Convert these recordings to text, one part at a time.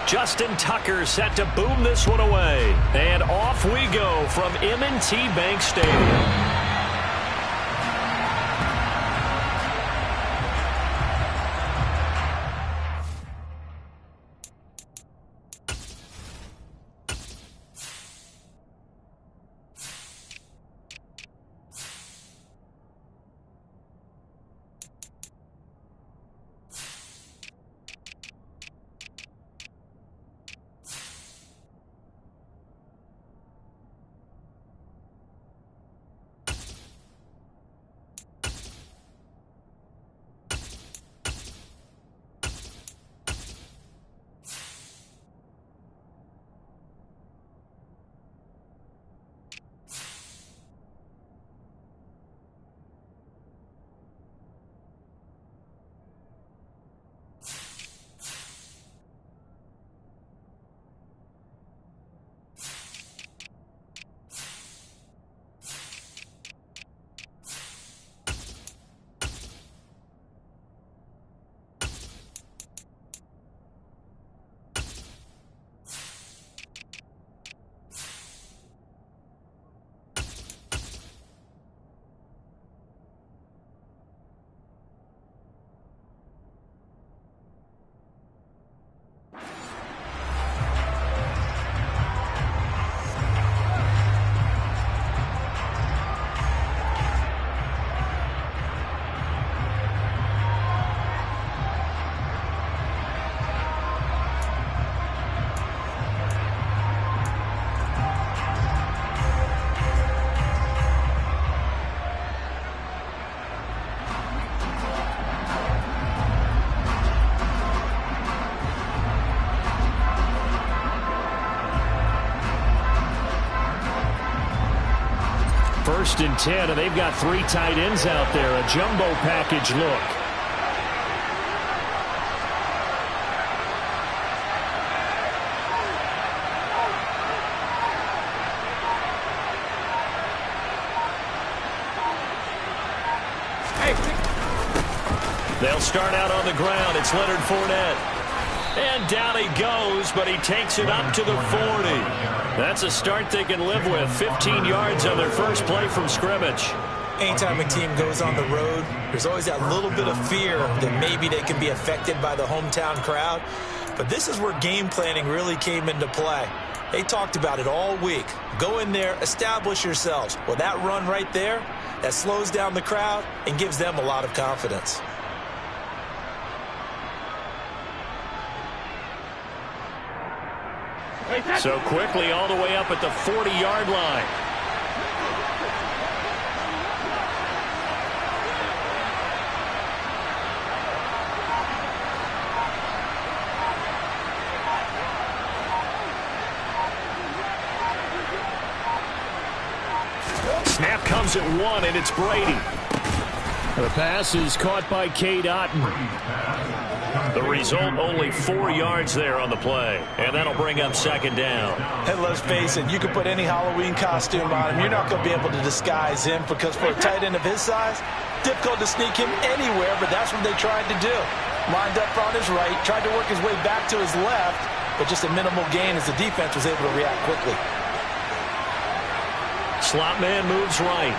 Justin Tucker set to boom this one away. And off we go from M&T Bank Stadium. First and 10, and they've got 3 tight ends out there. A jumbo package look. They'll start out on the ground. It's Leonard Fournette. And down he goes, but he takes it up to the 40. That's a start they can live with. 15 yards on their first play from scrimmage. Anytime a team goes on the road, there's always that little bit of fear that maybe they can be affected by the hometown crowd. But this is where game planning really came into play. They talked about it all week. Go in there, establish yourselves. Well, that run right there, that slows down the crowd and gives them a lot of confidence. So quickly all the way up at the 40-yard line. Snap comes at 1, and it's Brady. The pass is caught by Cade Otton. The result, only 4 yards there on the play, and that'll bring up second down. And let's face it, you can put any Halloween costume on him. You're not going to be able to disguise him because for a tight end of his size, difficult to sneak him anywhere, but that's what they tried to do. Lined up on his right, tried to work his way back to his left, but just a minimal gain as the defense was able to react quickly. Slot man moves right.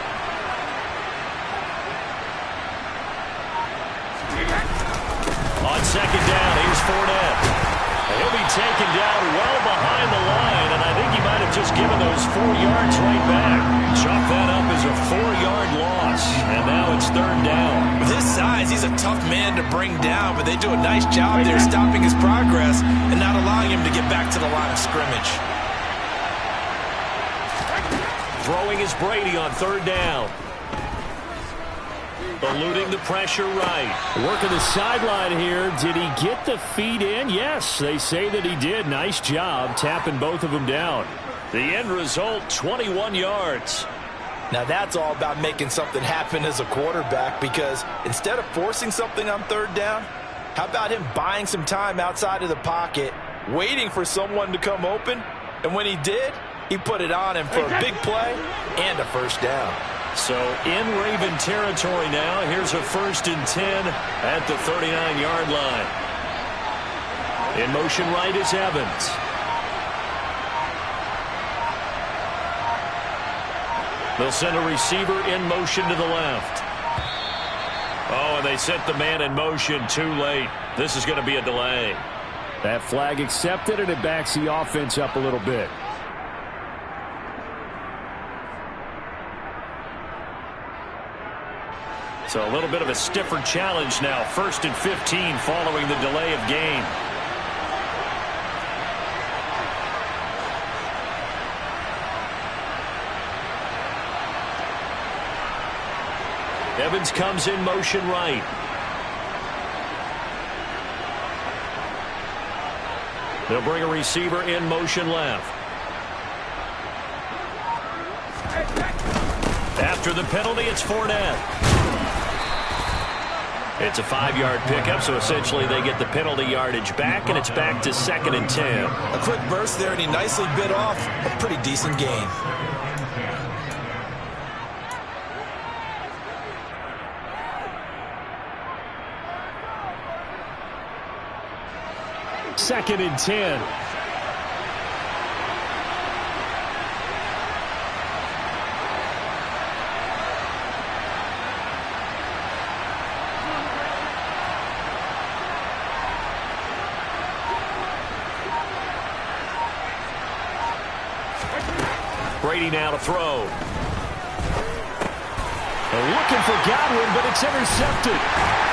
On second down, here's Fournette. And he'll be taken down well behind the line, and I think he might have just given those 4 yards right back. Chalk that up as a 4-yard loss, and now it's third down. With his size, he's a tough man to bring down, but they do a nice job there stopping his progress and not allowing him to get back to the line of scrimmage. Throwing is Brady on third down. Eluding the pressure right. Working the sideline here. Did he get the feet in? Yes, they say that he did. Nice job tapping both of them down. The end result, 21 yards. Now that's all about making something happen as a quarterback, because instead of forcing something on third down, how about him buying some time outside of the pocket, waiting for someone to come open, and when he did, he put it on him for a big play and a first down. So in Raven territory now. Here's a 1st and 10 at the 39-yard line. In motion right is Evans. They'll send a receiver in motion to the left. Oh, and they sent the man in motion too late. This is going to be a delay. That flag accepted, and it backs the offense up a little bit. So a little bit of a stiffer challenge now. 1st and 15 following the delay of game. Evans comes in motion right. They'll bring a receiver in motion left. After the penalty, it's Fournette. It's a 5-yard pickup, so essentially they get the penalty yardage back, and it's back to 2nd and 10. A quick burst there, and he nicely bit off a pretty decent gain. Second and 10. Brady now to throw. They're looking for Godwin, but it's intercepted.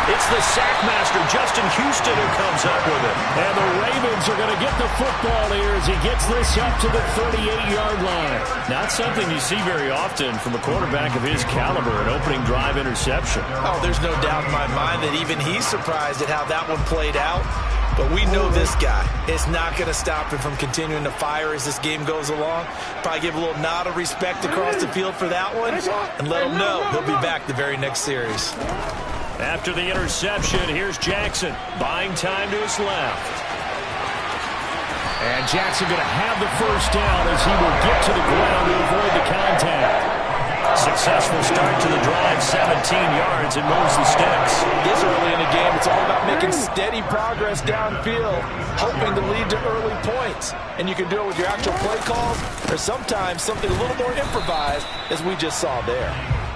It's the sack master, Justin Houston, who comes up with it. And the Ravens are going to get the football here as he gets this up to the 38-yard line. Not something you see very often from a quarterback of his caliber, an opening drive interception. Oh, there's no doubt in my mind that even he's surprised at how that one played out. But we know this guy. It's not going to stop him from continuing to fire as this game goes along. Probably give a little nod of respect across the field for that one and let him know he'll be back the very next series. After the interception, here's Jackson, buying time to his left. And Jackson going to have the first down as he will get to the ground to avoid the contact. Successful start to the drive, 17 yards, and moves the sticks. This early in the game, it's all about making steady progress downfield, hoping to lead to early points. And you can do it with your actual play calls, or sometimes something a little more improvised, as we just saw there.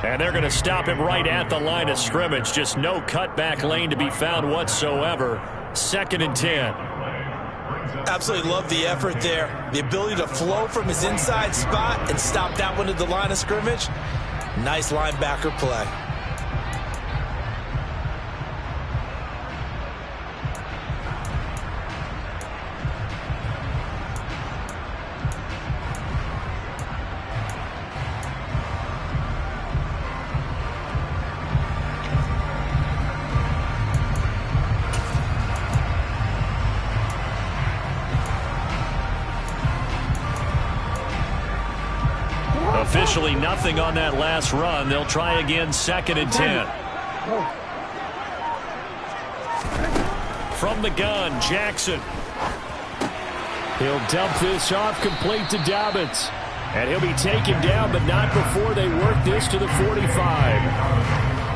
And they're going to stop him right at the line of scrimmage. Just no cutback lane to be found whatsoever. 2nd and 10. Absolutely love the effort there. The ability to flow from his inside spot and stop that one at the line of scrimmage. Nice linebacker play. Officially nothing on that last run. They'll try again, 2nd and 10. From the gun, Jackson. He'll dump this off complete to Dobbins. And he'll be taken down, but not before they work this to the 45.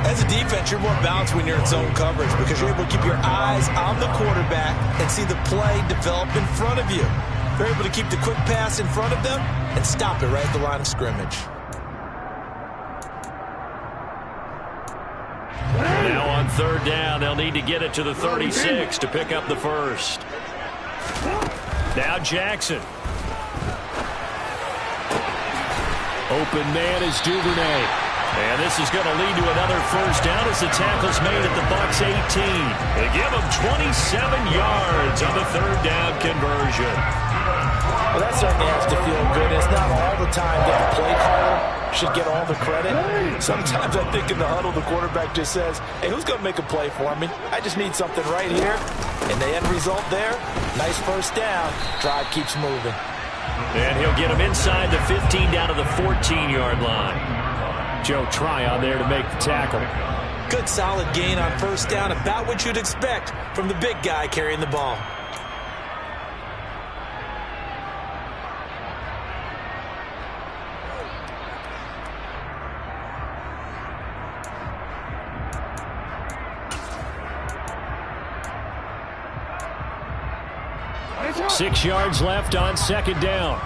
As a defense, you're more balanced when you're in zone coverage because you're able to keep your eyes on the quarterback and see the play develop in front of you. They're able to keep the quick pass in front of them and stop it right at the line of scrimmage. Now on 3rd down, they'll need to get it to the 36 to pick up the first. Now Jackson. Open man is Duvernay. And this is going to lead to another first down as the tackle's made at the Bucs 18. They give them 27 yards on the 3rd down conversion. Well, that certainly has to feel good. It's not all the time that the play caller should get all the credit. Sometimes I think in the huddle, the quarterback just says, hey, who's going to make a play for me? I just need something right here. And the end result there, nice first down. Drive keeps moving. And he'll get him inside the 15 down to the 14-yard line. Joe Tryon there to make the tackle. Good solid gain on first down, about what you'd expect from the big guy carrying the ball. 6 yards left on second down.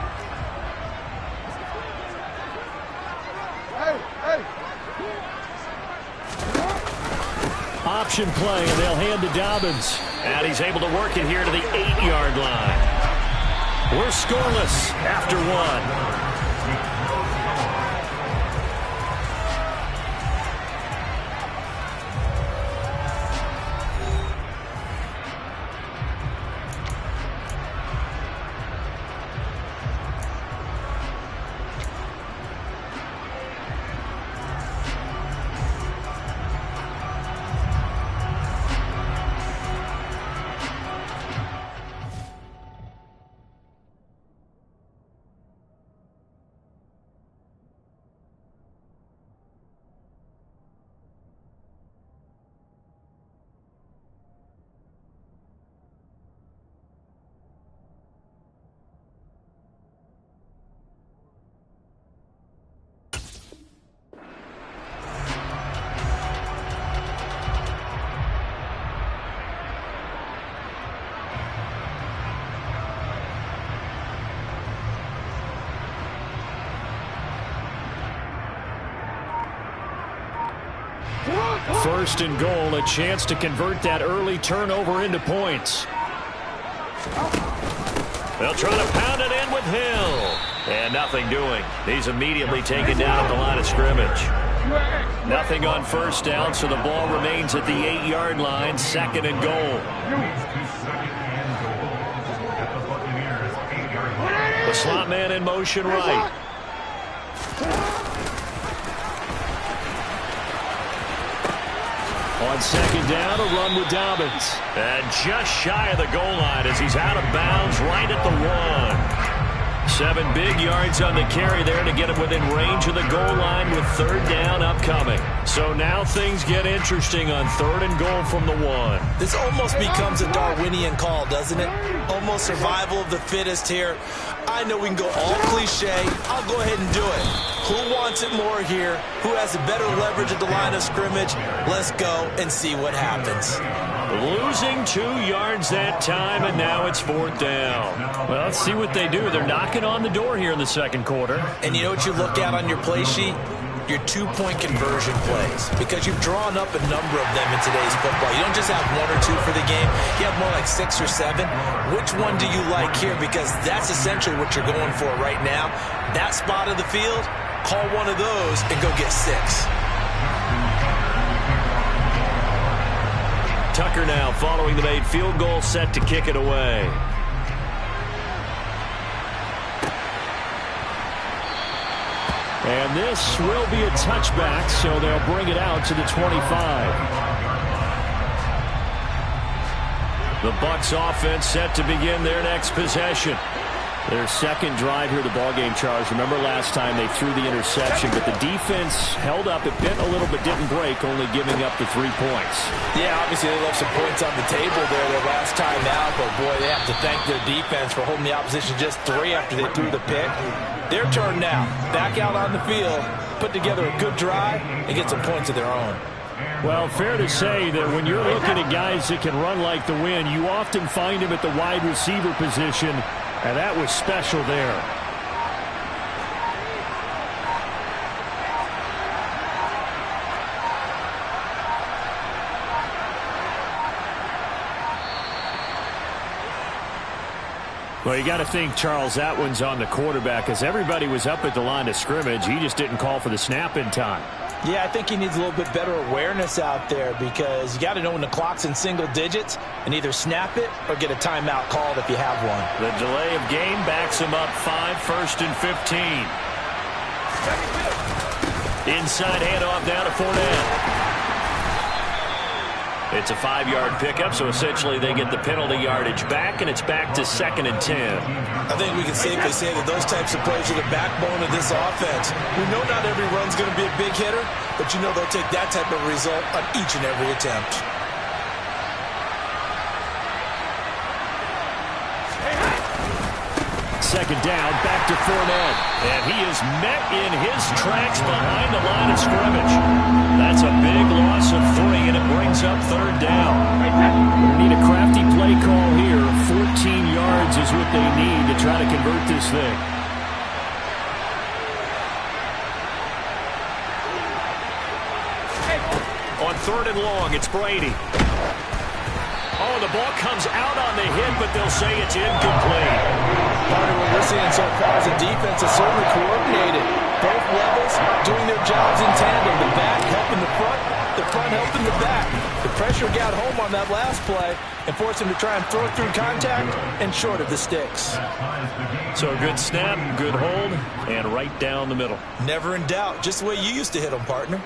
Option play, and they'll hand to Dobbins. And he's able to work it here to the 8-yard line. We're scoreless after 1. First and goal, a chance to convert that early turnover into points. They'll try to pound it in with Hill. And nothing doing. He's immediately taken down at the line of scrimmage. Nothing on first down, so the ball remains at the 8-yard line, second and goal. The slot man in motion right. On second down, a run with Dobbins. And just shy of the goal line as he's out of bounds right at the 1. 7 big yards on the carry there to get him within range of the goal line with third down upcoming. So now things get interesting on third and goal from the 1. This almost becomes a Darwinian call, doesn't it? Almost survival of the fittest here. I know we can go all cliche. I'll go ahead and do it. Who wants it more here? Who has a better leverage at the line of scrimmage? Let's go and see what happens. Losing 2 yards that time, and now it's fourth down. Well, let's see what they do. They're knocking on the door here in the second quarter. And you know what you look at on your play sheet? Your 2-point conversion plays, because you've drawn up a number of them in today's football. You don't just have 1 or 2 for the game. You have more like 6 or 7. Which one do you like here? Because that's essentially what you're going for right now. That spot of the field, call one of those and go get 6. Tucker now following the made field goal, set to kick it away. And this will be a touchback, so they'll bring it out to the 25. The Bucs offense set to begin their next possession. Their second drive here, the ballgame, Charles. Remember last time they threw the interception, but the defense held up. It bent a little but didn't break, only giving up the 3 points. Yeah, obviously they left some points on the table there their last time out, but boy, they have to thank their defense for holding the opposition just 3 after they threw the pick. Their turn now. Back out on the field, put together a good drive, and get some points of their own. Well, fair to say that when you're looking at guys that can run like the wind, you often find them at the wide receiver position, and that was special there. Well, you got to think, Charles, that one's on the quarterback, as everybody was up at the line of scrimmage. He just didn't call for the snap in time. Yeah, I think he needs a little bit better awareness out there, because you got to know when the clock's in single digits and either snap it or get a timeout called if you have one. The delay of game backs him up 5, 1st and 15. Inside handoff down to Fournette. It's a 5-yard pickup, so essentially they get the penalty yardage back, and it's back to 2nd and 10. I think we can safely say that those types of plays are the backbone of this offense. We know not every run's going to be a big hitter, but you know they'll take that type of result on each and every attempt. Second down, back to Fournette. And he is met in his tracks behind the line of scrimmage. That's a big loss of 3, and it brings up third down. We need a crafty play call here. 14 yards is thing. On 3rd and long, it's Brady. Oh, the ball comes out on the hit, but they'll say it's incomplete. Part of what we're seeing so far is the defense is certainly coordinated. Both levels doing their jobs in tandem. The back helping the front helping the back. The pressure got home on that last play and forced him to try and throw it through contact and short of the sticks. So a good snap, good hold, and right down the middle. Never in doubt. Just the way you used to hit them, partner.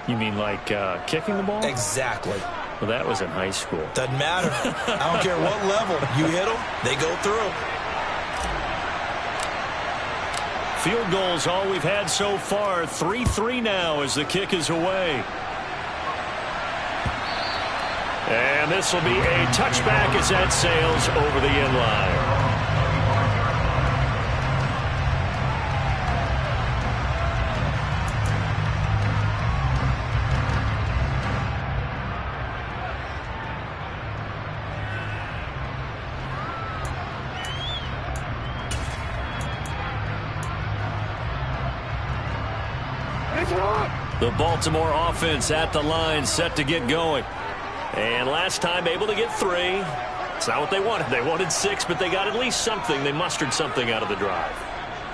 You mean like kicking the ball? Exactly. Well, that was in high school. Doesn't matter. I don't care what level. You hit them, they go through. Field goal's all we've had so far. 3-3 now as the kick is away. And this will be a touchback as that sails over the end line. The Baltimore offense at the line, set to get going. And last time able to get 3. It's not what they wanted. They wanted 6, but they got at least something. They mustered something out of the drive.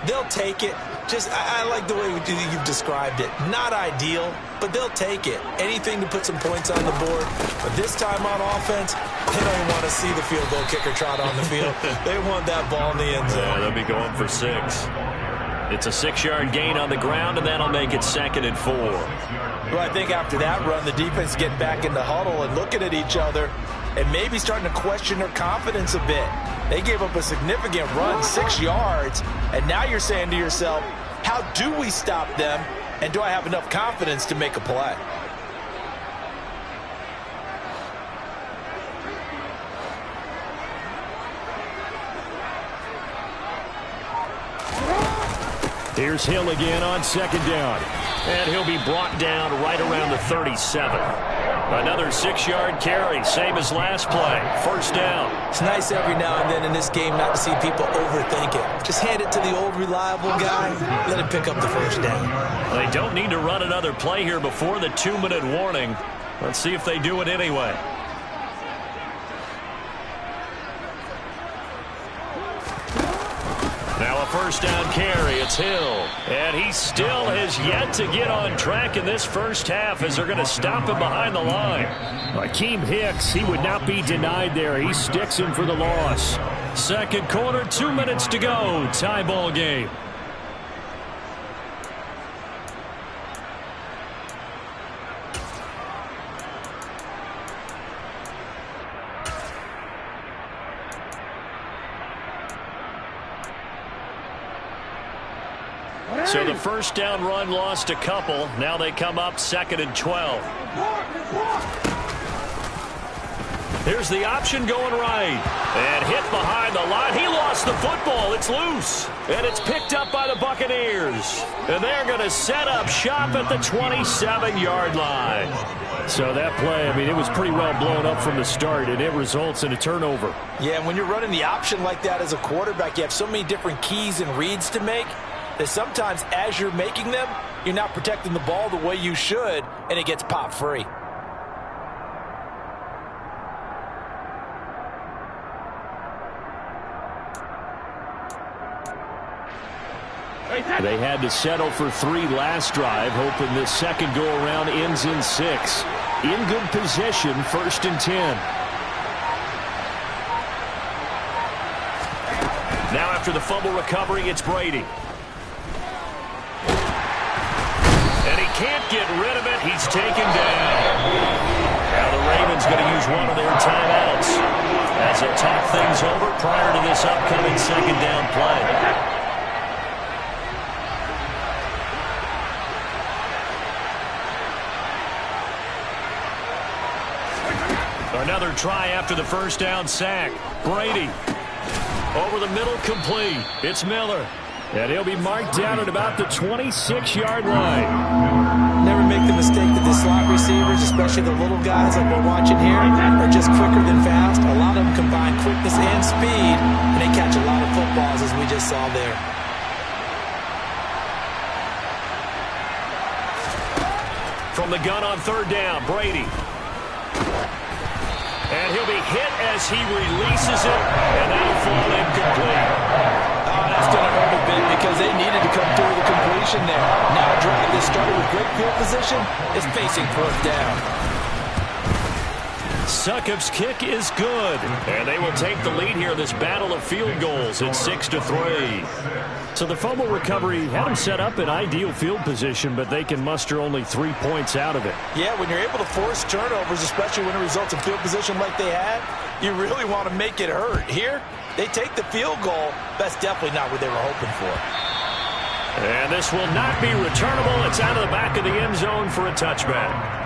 They'll take it. I like the way you've described it. Not ideal, but they'll take it. Anything to put some points on the board. But this time on offense, they don't even want to see the field goal kicker trot on the field. They want that ball in the end zone. Yeah, they'll be going for 6. It's a 6-yard gain on the ground, and that'll make it 2nd and 4. Well, I think after that run, the defense getting back in the huddle and looking at each other and maybe starting to question their confidence a bit. They gave up a significant run, 6 yards, and now you're saying to yourself, how do we stop them, and do I have enough confidence to make a play? Here's Hill again on 2nd down. And he'll be brought down right around the 37. Another 6-yard carry, same as last play. 1st down. It's nice every now and then in this game not to see people overthink it. Just hand it to the old reliable guy, let him pick up the 1st down. They don't need to run another play here before the 2-minute warning. Let's see if they do it anyway. Now a 1st down carry. It's Hill. And he still has yet to get on track in this first half as they're going to stop him behind the line. Akeem Hicks, he would not be denied there. He sticks him for the loss. 2nd quarter, 2 minutes to go. Tie ball game. So the 1st down run lost a couple. Now they come up 2nd and 12. Here's the option going right. And hit behind the line. He lost the football. It's loose. And it's picked up by the Buccaneers. And they're going to set up shop at the 27-yard line. So that play, I mean, it was pretty well blown up from the start, and it results in a turnover. Yeah, when you're running the option like that as a quarterback, you have so many different keys and reads to make that sometimes as you're making them, you're not protecting the ball the way you should, and it gets pop free. They had to settle for 3 last drive, hoping this second go-around ends in 6. In good position, 1st and 10. Now after the fumble recovery, it's Brady. And he can't get rid of it. He's taken down. Now the Ravens going to use one of their timeouts as they talk things over prior to this upcoming 2nd down play. Another try after the 1st down sack. Brady over the middle, complete. It's Miller. And he'll be marked down at about the 26-yard line. Never make the mistake that the slot receivers, especially the little guys like we're watching here, are just quicker than fast. A lot of them combine quickness and speed, and they catch a lot of footballs as we we just saw there. From the gun on third down, Brady. And he'll be hit as he releases it, and that'll fall incomplete. Oh, that's going to hurt a bit because they needed to come through the completion there. Now a drive that started with great field position is facing fourth down. Succop's kick is good, and they will take the lead here in this battle of field goals at 6-3. So the fumble recovery had them set up in ideal field position, but they can muster only 3 points out of it. Yeah, when you're able to force turnovers, especially when it results in field position like they had, you really want to make it hurt. Here, they take the field goal. That's definitely not what they were hoping for. And this will not be returnable. It's out of the back of the end zone for a touchback.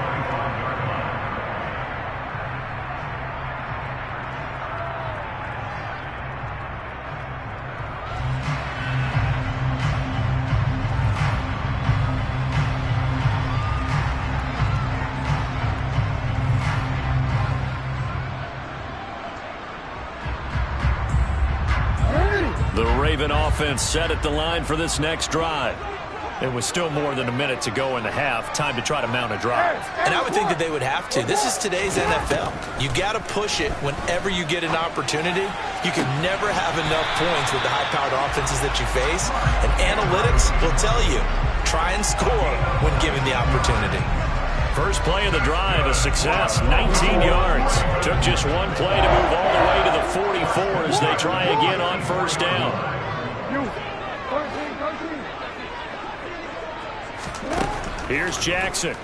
The Raven offense set at the line for this next drive. It was still more than a minute to go in the half. Time to try to mount a drive. And I would think that they would have to. This is today's NFL. You got to push it whenever you get an opportunity. You can never have enough points with the high-powered offenses that you face. And analytics will tell you, try and score when given the opportunity. First play of the drive, a success, 19 yards. Took just one play to move all the way to the 44 as they try again on first down. Here's Jackson.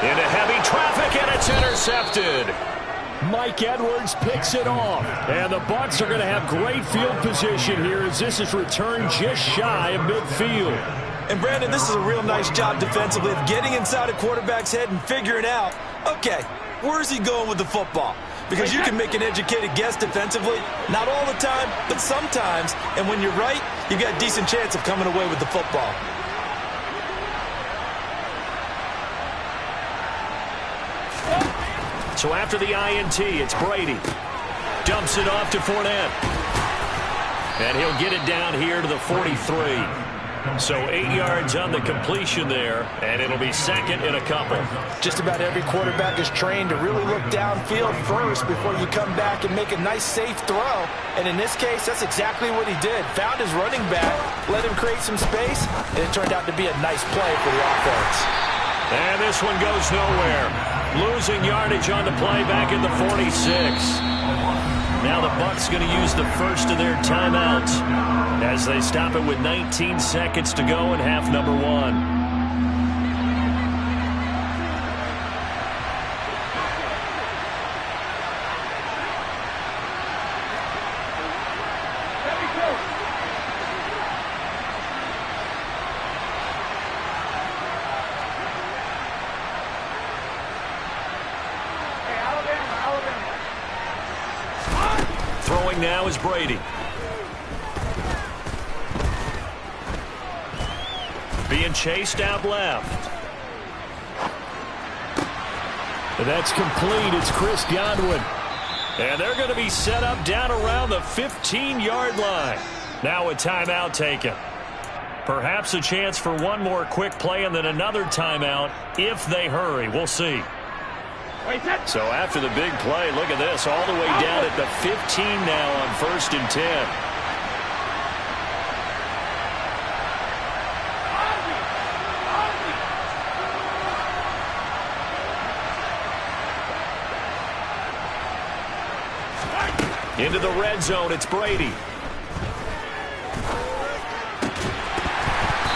Into heavy traffic, and it's intercepted. Mike Edwards picks it off. And the Bucs are going to have great field position here as this is returned just shy of midfield. And, Brandon, this is a real nice job defensively of getting inside a quarterback's head and figuring out, okay, where's he going with the football? Because you can make an educated guess defensively, not all the time, but sometimes. And when you're right, you've got a decent chance of coming away with the football. So after the INT, it's Brady. Dumps it off to Fournette. And he'll get it down here to the 43. So 8 yards on the completion there, and it'll be second in a couple. Just about every quarterback is trained to really look downfield first before you come back and make a nice, safe throw. And in this case, that's exactly what he did. Found his running back, let him create some space, and it turned out to be a nice play for the offense. And this one goes nowhere. Losing yardage on the play back in the 46. Now the Bucs going to use the first of their timeouts as they stop it with 19 seconds to go in half number one. Throwing now is Brady. Being chased out left. And that's complete. It's Chris Godwin. And they're going to be set up down around the 15-yard line. Now a timeout taken. Perhaps a chance for one more quick play and then another timeout if they hurry. We'll see. So after the big play, look at this, all the way down at the 15 now on 1st and 10. Into the red zone, it's Brady.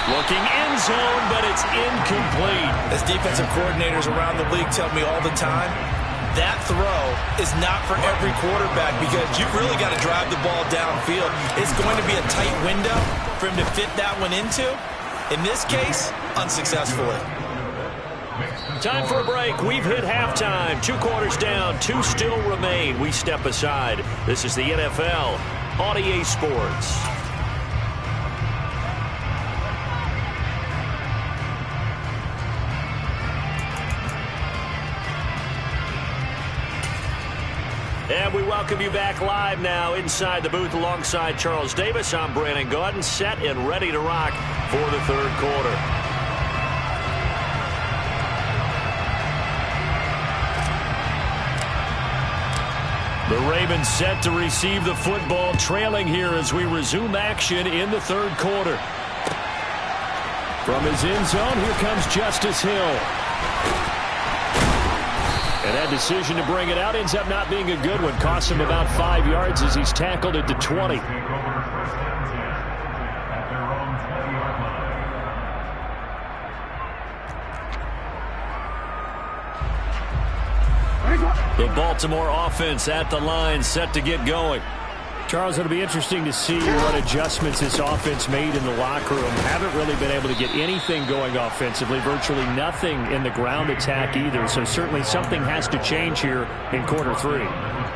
Looking end zone, but it's incomplete. As defensive coordinators around the league tell me all the time, that throw is not for every quarterback because you've really got to drive the ball downfield. It's going to be a tight window for him to fit that one into. In this case, unsuccessfully. Time for a break. We've hit halftime. 2 quarters down, 2 still remain. We step aside. This is the NFL on EA Sports. And we welcome you back live now inside the booth alongside Charles Davis. I'm Brandon Gaudin, set and ready to rock for the third quarter. The Ravens set to receive the football, trailing here as we resume action in the third quarter. From his end zone, here comes Justice Hill. And that decision to bring it out ends up not being a good one. Costs him about 5 yards as he's tackled at the 20. The Baltimore offense at the line, set to get going. Charles, it'll be interesting to see what adjustments this offense made in the locker room. Haven't really been able to get anything going offensively, virtually nothing in the ground attack either. So certainly something has to change here in quarter three.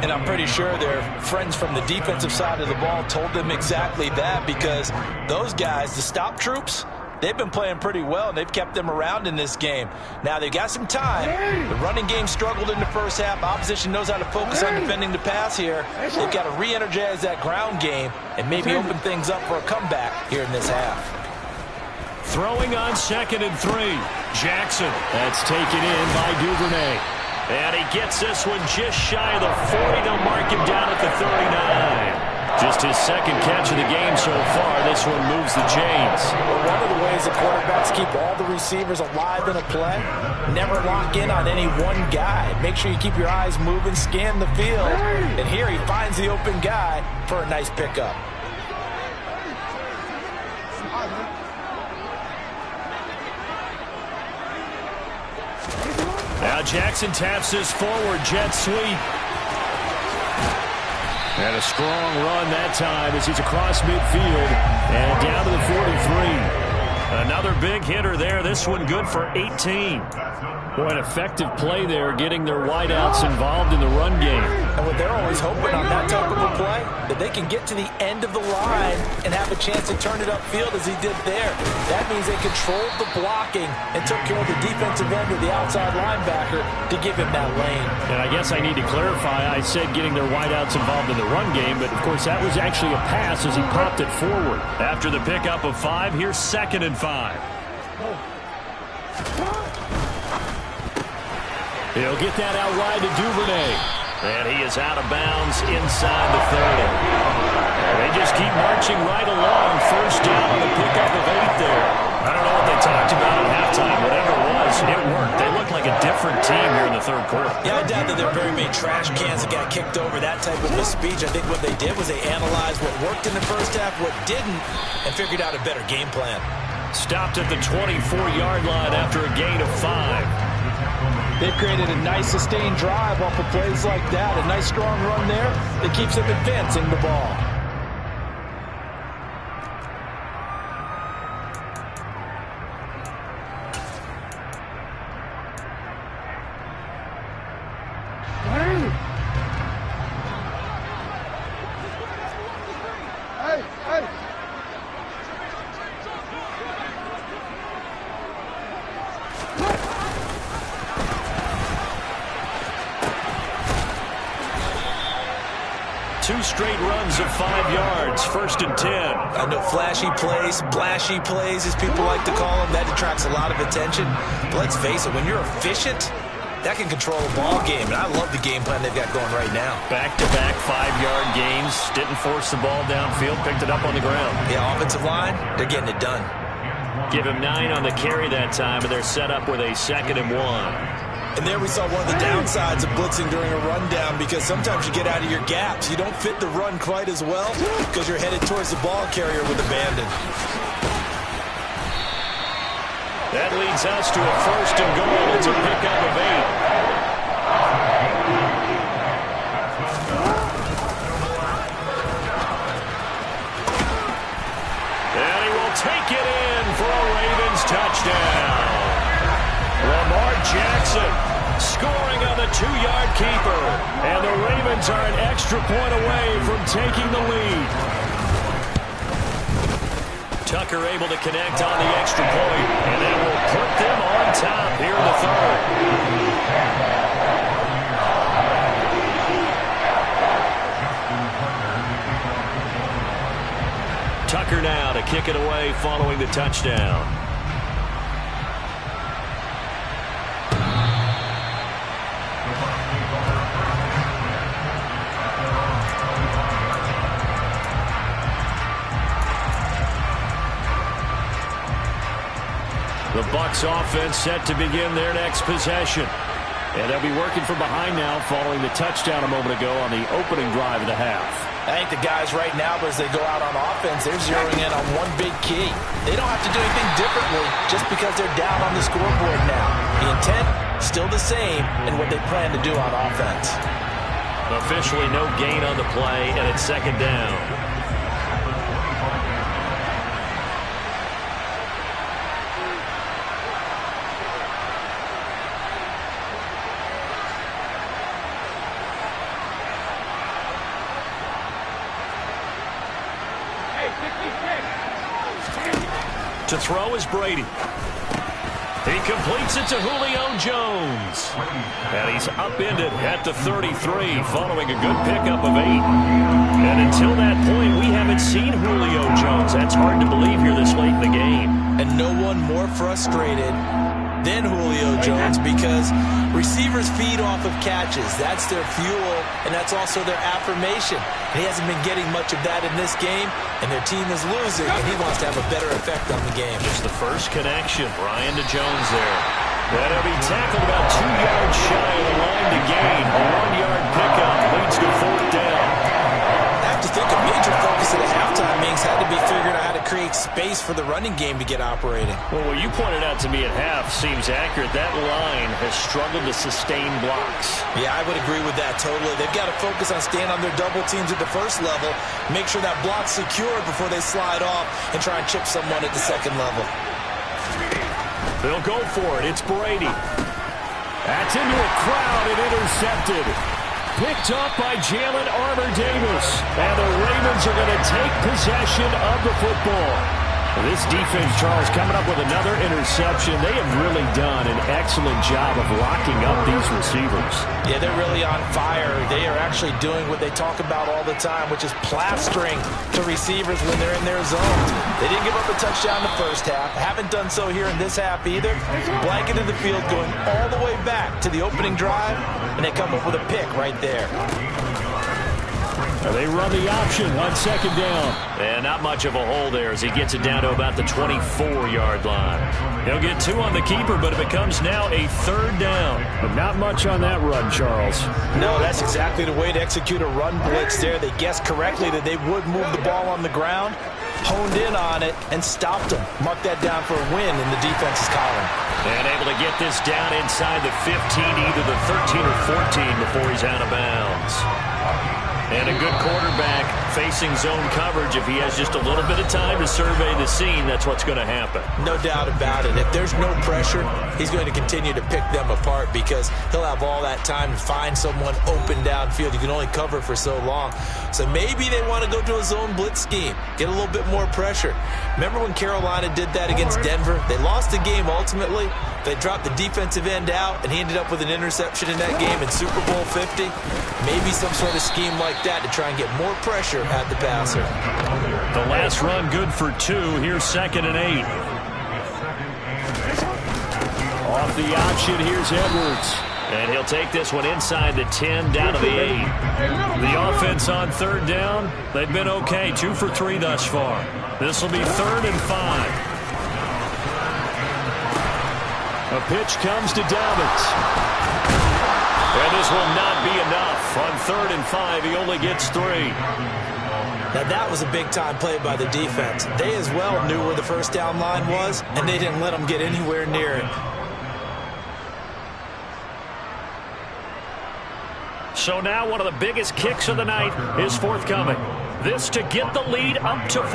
And I'm pretty sure their friends from the defensive side of the ball told them exactly that, because those guys, the stop troops, they've been playing pretty well, and they've kept them around in this game. Now, they've got some time. The running game struggled in the first half. Opposition knows how to focus on defending the pass here. They've got to re-energize that ground game and maybe open things up for a comeback here in this half. Throwing on 2nd and 3. Jackson. That's taken in by Duvernay. And he gets this one just shy of the 40. They'll mark him down at the 39. Just his second catch of the game so far. This one moves the chains. Well, one of the ways the quarterbacks keep all the receivers alive in a play, never lock in on any one guy. Make sure you keep your eyes moving, scan the field. And here he finds the open guy for a nice pickup. Now Jackson taps this forward, jet sweep. And a strong run that time as he's across midfield and down to the 43. Another big hitter there. This one good for 18. Boy, an effective play there, getting their wideouts involved in the run game. And what they're always hoping on that type of a play, that they can get to the end of the line and have a chance to turn it upfield as he did there. That means they controlled the blocking and took care of the defensive end or the outside linebacker to give him that lane. And I guess I need to clarify, I said getting their wideouts involved in the run game, but of course that was actually a pass as he popped it forward. After the pickup of 5, here's 2nd and 5. He'll get that out wide to Duvernay. And he is out of bounds inside the 30. And they just keep marching right along. First down on the pickup of 8 there. I don't know what they talked about at halftime. Whatever it was, it worked. They look like a different team here in the third quarter. Yeah, I doubt that there are very many trash cans that got kicked over, that type of a speech. I think what they did was they analyzed what worked in the first half, what didn't, and figured out a better game plan. Stopped at the 24-yard line after a gain of 5. They've created a nice sustained drive off of plays like that. A nice strong run there that keeps them advancing the ball. Two straight runs of 5 yards, 1st and 10. I know flashy plays, splashy plays, as people like to call them, that attracts a lot of attention. But let's face it, when you're efficient, that can control a ball game. And I love the game plan they've got going right now. Back-to-back 5-yard gains. Didn't force the ball downfield, picked it up on the ground. Yeah, offensive line, they're getting it done. Give him 9 on the carry that time, and they're set up with a 2nd and 1. And there we saw one of the downsides of blitzing during a rundown, because sometimes you get out of your gaps. You don't fit the run quite as well because you're headed towards the ball carrier with abandon. That leads us to a 1st and goal. It's a pickup of 8. And he will take it in for a Ravens touchdown. Lamar Jackson scoring on the 2-yard keeper. And the Ravens are an extra point away from taking the lead. Tucker able to connect on the extra point, and that will put them on top here in the third. Tucker now to kick it away following the touchdown. The Bucs offense set to begin their next possession. And they'll be working from behind now following the touchdown a moment ago on the opening drive of the half. I think the guys right now, as they go out on offense, they're zeroing in on one big key. They don't have to do anything differently just because they're down on the scoreboard now. The intent, still the same, and what they plan to do on offense. Officially no gain on the play, and it's second down. To throw is Brady. He completes it to Julio Jones. And he's upended at the 33 following a good pickup of 8. And until that point, we haven't seen Julio Jones. That's hard to believe here this late in the game. And no one more frustrated than Julio Jones because receivers feed off of catches. That's their fuel, and that's also their affirmation. And he hasn't been getting much of that in this game, and their team is losing, and he wants to have a better effect on the game. Just the first connection. Ryan to Jones there. That'll be tackled about 2 yards shy of the line to gain. A 1-yard pickup leads to fourth down. I have to think a major focus at the halftime means had to be figuring out how to create space for the running game to get operating. Well, what you pointed out to me at half seems accurate. That line has struggled to sustain blocks. Yeah, I would agree with that totally. They've got to focus on staying on their double teams at the first level, make sure that block's secured before they slide off and try and chip someone at the second level. They'll go for it. It's Brady. That's into a crowd and intercepted. Picked up by Jalen Armour-Davis. And the Ravens are going to take possession of the football. This defense, Charles, coming up with another interception. They have really done an excellent job of locking up these receivers. Yeah, they're really on fire. They are actually doing what they talk about all the time, which is plastering to receivers when they're in their zone. They didn't give up a touchdown in the first half. Haven't done so here in this half either. Blanketed the field going all the way back to the opening drive, and they come up with a pick right there. They run the option on second down. And not much of a hole there as he gets it down to about the 24-yard line. He'll get 2 on the keeper, but it becomes now a third down. But not much on that run, Charles. No, that's exactly the way to execute a run blitz there. They guessed correctly that they would move the ball on the ground, honed in on it, and stopped them. Mark that down for a win in the defense's column. And able to get this down inside the 15, either the 13 or 14 before he's out of bounds. And a good quarterback facing zone coverage. If he has just a little bit of time to survey the scene, that's what's going to happen. No doubt about it. If there's no pressure, he's going to continue to pick them apart because he'll have all that time to find someone open downfield. You can only cover for so long. So maybe they want to go to a zone blitz scheme, get a little bit more pressure. Remember when Carolina did that against Denver? They lost the game ultimately. They dropped the defensive end out, and he ended up with an interception in that game in Super Bowl 50. Maybe some sort of scheme like that to try and get more pressure at the passer. The last run good for 2. Here's 2nd and 8. Off the option, here's Edwards. And he'll take this one inside the 10, down to the 8. The offense on third down, they've been okay. 2 for 3 thus far. This will be 3rd and 5. A pitch comes to Dobbins. And this will not be enough. On 3rd and 5, he only gets 3. Now that was a big-time play by the defense. They as well knew where the first down line was, and they didn't let them get anywhere near it. So now one of the biggest kicks of the night is forthcoming. This to get the lead up to 4.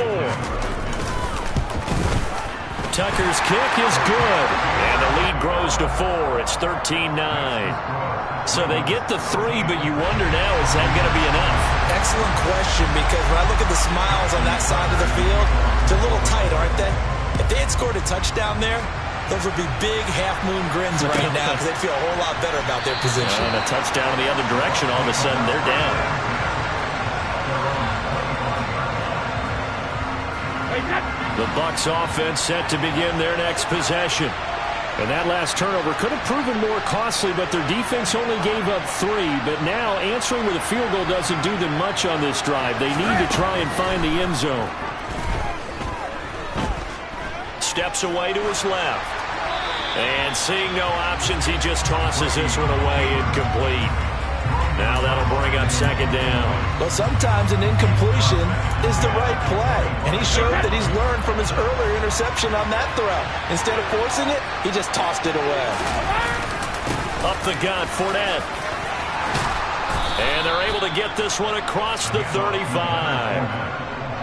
Tucker's kick is good. And the lead grows to 4. It's 13-9. So they get the 3, but you wonder now, is that going to be enough? Excellent question, because when I look at the smiles on that side of the field, they're a little tight, aren't they? If they had scored a touchdown there, those would be big half-moon grins right now because they'd feel a whole lot better about their position. And a touchdown in the other direction, all of a sudden they're down. The Bucs offense set to begin their next possession. And that last turnover could have proven more costly, but their defense only gave up 3. But now answering with a field goal doesn't do them much on this drive. They need to try and find the end zone. Steps away to his left. And seeing no options, he just tosses this one away, incomplete. Now that'll bring up second down. Well, sometimes an incompletion is the right play. And he showed that he's learned from his earlier interception on that throw. Instead of forcing it, he just tossed it away. Up the gut, Fournette. And they're able to get this one across the 35.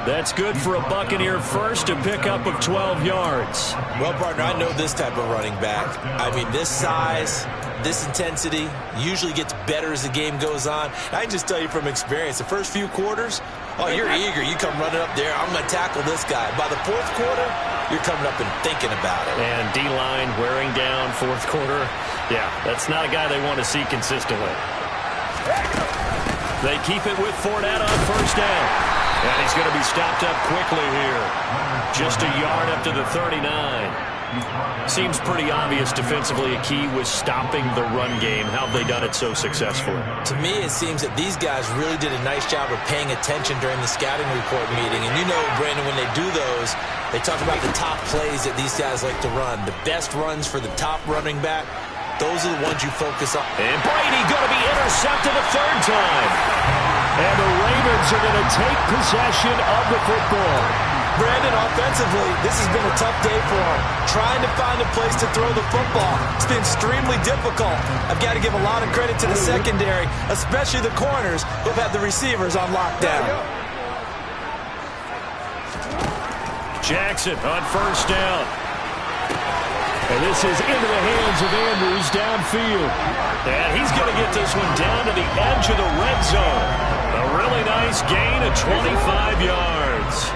That's good for a Buccaneer first, a pickup of 12 yards. Well, partner, I know this type of running back. I mean, this size, this intensity usually gets better as the game goes on. I can just tell you from experience, the first few quarters, oh, you're eager. You come running up there, I'm going to tackle this guy. By the fourth quarter, you're coming up and thinking about it. And D-line wearing down fourth quarter. Yeah, that's not a guy they want to see consistently. They keep it with Fournette on first down. And he's going to be stopped up quickly here. Just a yard up to the 39. Seems pretty obvious defensively a key was stopping the run game. How have they done it so successfully? To me, it seems that these guys really did a nice job of paying attention during the scouting report meeting. And you know, Brandon, when they do those, they talk about the top plays that these guys like to run. The best runs for the top running back, those are the ones you focus on. And Brady going to be intercepted a third time. And the Ravens are going to take possession of the football. Brandon, offensively, this has been a tough day for him. Trying to find a place to throw the football. It's been extremely difficult. I've got to give a lot of credit to the secondary, especially the corners who've had the receivers on lockdown. Jackson on first down. And this is into the hands of Andrews downfield. And he's going to get this one down to the edge of the red zone. A really nice gain of 25 yards.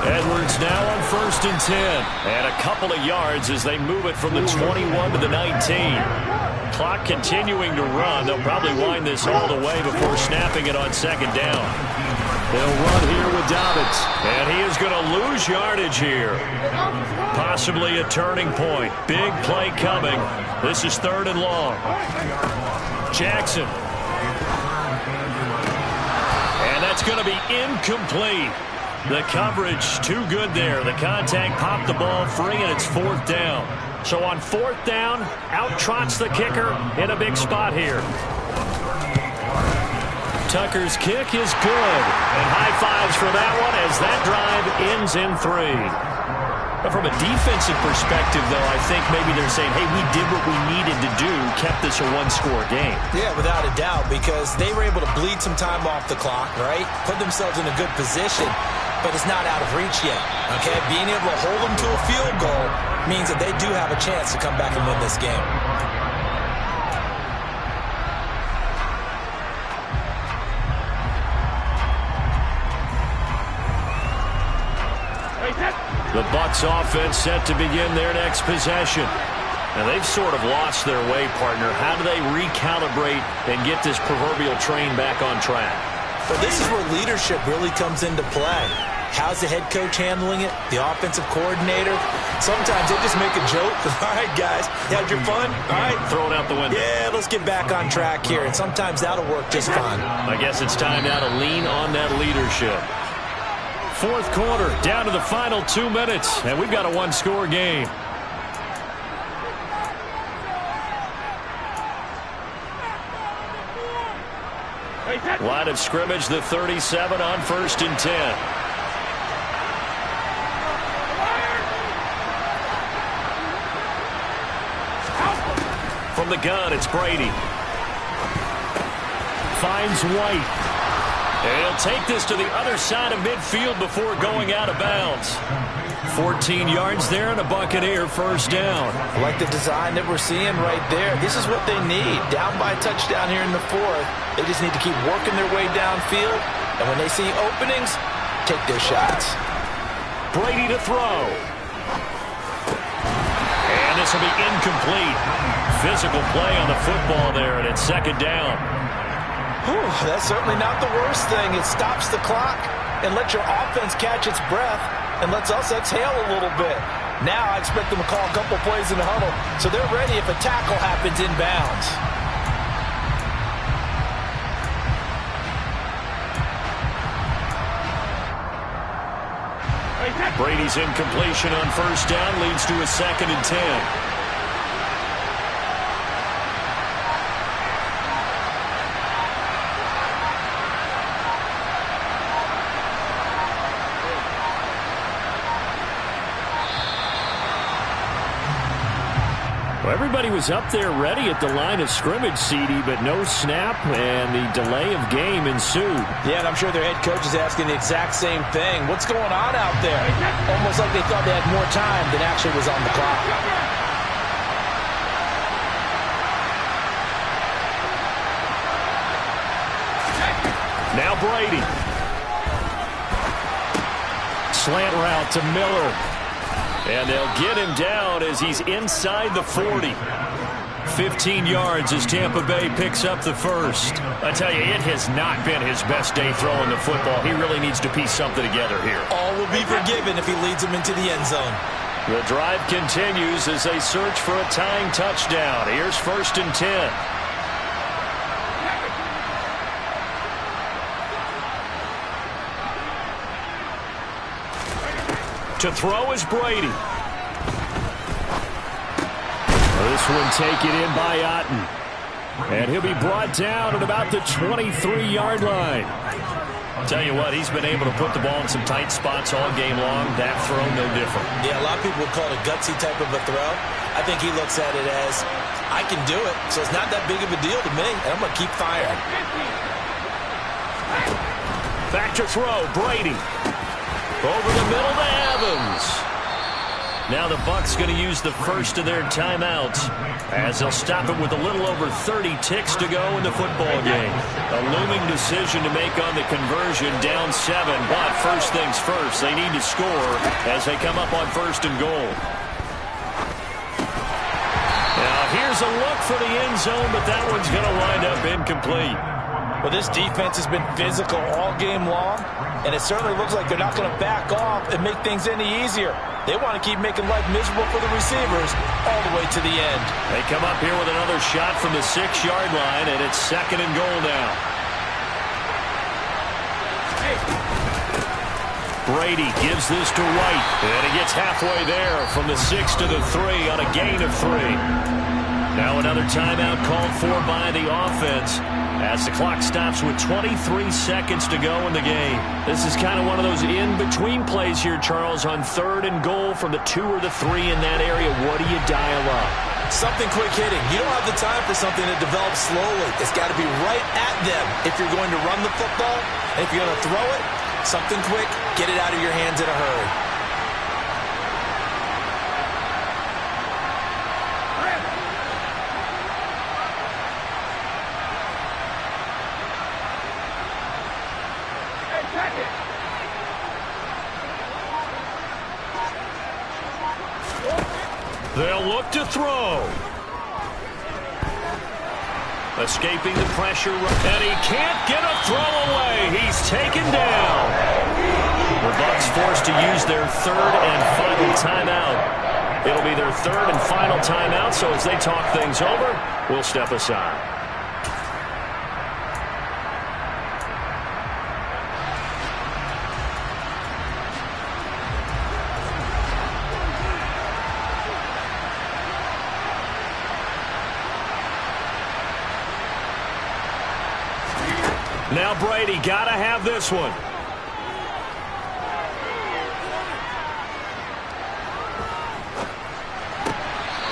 Edwards now on first and 10. And a couple of yards as they move it from the 21 to the 19. Clock continuing to run. They'll probably wind this all the way before snapping it on second down. They'll run here with Dobbins. And he is going to lose yardage here. Possibly a turning point. Big play coming. This is third and long. Jackson. And that's going to be incomplete. The coverage too good there. The contact popped the ball free, and it's fourth down. So on fourth down, out trots the kicker in a big spot here. Tucker's kick is good. And high fives for that one as that drive ends in 3. But from a defensive perspective, though, I think maybe they're saying, hey, we did what we needed to do, kept this a one-score game. Yeah, without a doubt, because they were able to bleed some time off the clock, right? Put themselves in a good position, but it's not out of reach yet, okay? Being able to hold them to a field goal means that they do have a chance to come back and win this game. The Bucs offense set to begin their next possession. And they've sort of lost their way, partner. How do they recalibrate and get this proverbial train back on track? Well, this is where leadership really comes into play. How's the head coach handling it? The offensive coordinator? Sometimes they just make a joke. All right, guys, you had your fun? All right. Throw it out the window. Yeah, let's get back on track here. And sometimes that'll work just fine. I guess it's time now to lean on that leadership. Fourth quarter, down to the final 2 minutes, and we've got a one-score game. Line of scrimmage, the 37 on first and 10. From the gun, it's Brady. Finds White. And he'll take this to the other side of midfield before going out of bounds. 14 yards there and a Buccaneer first down. I like the design that we're seeing right there. This is what they need. Down by a touchdown here in the fourth. They just need to keep working their way downfield. And when they see openings, take their shots. Brady to throw. And this will be incomplete. Physical play on the football there, and it's second down. Whew, that's certainly not the worst thing. It stops the clock and lets your offense catch its breath and lets us exhale a little bit. Now I expect them to call a couple plays in the huddle so they're ready if a tackle happens inbounds. Brady's incompletion on first down leads to a 2nd and 10. Everybody was up there ready at the line of scrimmage, CD, but no snap, and the delay of game ensued. Yeah, and I'm sure their head coach is asking the exact same thing. What's going on out there? Almost like they thought they had more time than actually was on the clock. Now Brady. Slant route to Miller. And they'll get him down as he's inside the 40. 15 yards as Tampa Bay picks up the first. I tell you, it has not been his best day throwing the football. He really needs to piece something together here. All will be forgiven if he leads them into the end zone. The drive continues as they search for a tying touchdown. Here's 1st and 10. To throw is Brady. This one taken in by Otten. And he'll be brought down at about the 23-yard line. Tell you what, he's been able to put the ball in some tight spots all game long. That throw, no different. Yeah, a lot of people would call it a gutsy type of a throw. I think he looks at it as, I can do it, so it's not that big of a deal to me, and I'm going to keep firing. Back to throw, Brady. Over the middle to Evans. Now the Bucs going to use the first of their timeouts as they'll stop it with a little over 30 ticks to go in the football game. A looming decision to make on the conversion, down 7. But first things first, they need to score as they come up on 1st and goal. Now here's a look for the end zone, but that one's going to wind up incomplete. Well, this defense has been physical all game long, and it certainly looks like they're not going to back off and make things any easier. They want to keep making life miserable for the receivers all the way to the end. They come up here with another shot from the 6-yard line, and it's 2nd and goal now. Brady gives this to White, and he gets halfway there from the 6 to the 3 on a gain of 3. Now another timeout called for by the offense as the clock stops with 23 seconds to go in the game. This is kind of one of those in-between plays here, Charles, on 3rd and goal from the 2 or the 3 in that area. What do you dial up? Something quick hitting. You don't have the time for something that develops slowly. It's got to be right at them if you're going to run the football. And if you're going to throw it, something quick, get it out of your hands in a hurry. They'll look to throw. Escaping the pressure, and he can't get a throw away. He's taken down. The Bucs forced to use their 3rd and final timeout. It'll be their 3rd and final timeout, so as they talk things over, we'll step aside. Now Brady, gotta have this one.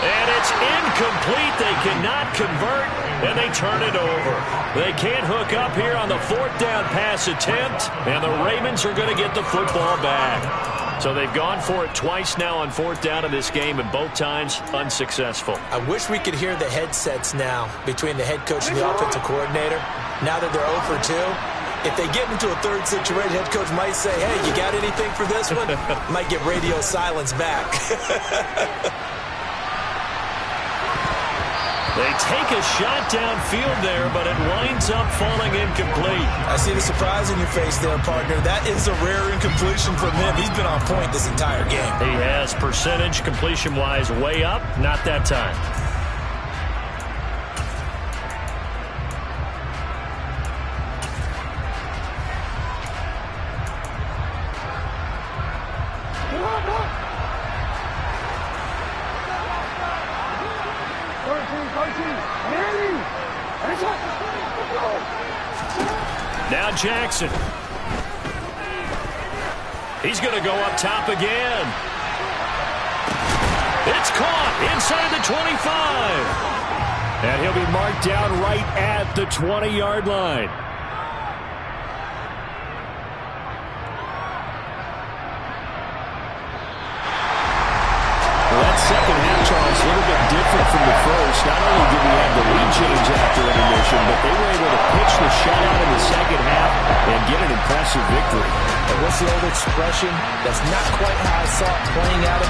And it's incomplete. They cannot convert, and they turn it over. They can't hook up here on the 4th down pass attempt, and the Ravens are going to get the football back. So they've gone for it twice now on 4th down in this game, and both times unsuccessful. I wish we could hear the headsets now between the head coach and the offensive coordinator. Now that they're 0 for 2, if they get into a 3rd situation, head coach might say, hey, you got anything for this one? Might get radio silence back. They take a shot downfield there, but it winds up falling incomplete. I see the surprise in your face there, partner. That is a rare incompletion from him. He's been on point this entire game. He has percentage completion-wise way up, not that time. Now Jackson. He's going to go up top again. It's caught inside the 25. And he'll be marked down right at the 20-yard line. Well, that second half, Charles, a little bit different from the first. Not only did we have the lead change after intermission, but they were able to pitch the shutout in the second half and get an impressive victory. And what's the old expression? That's not quite how I saw it playing out in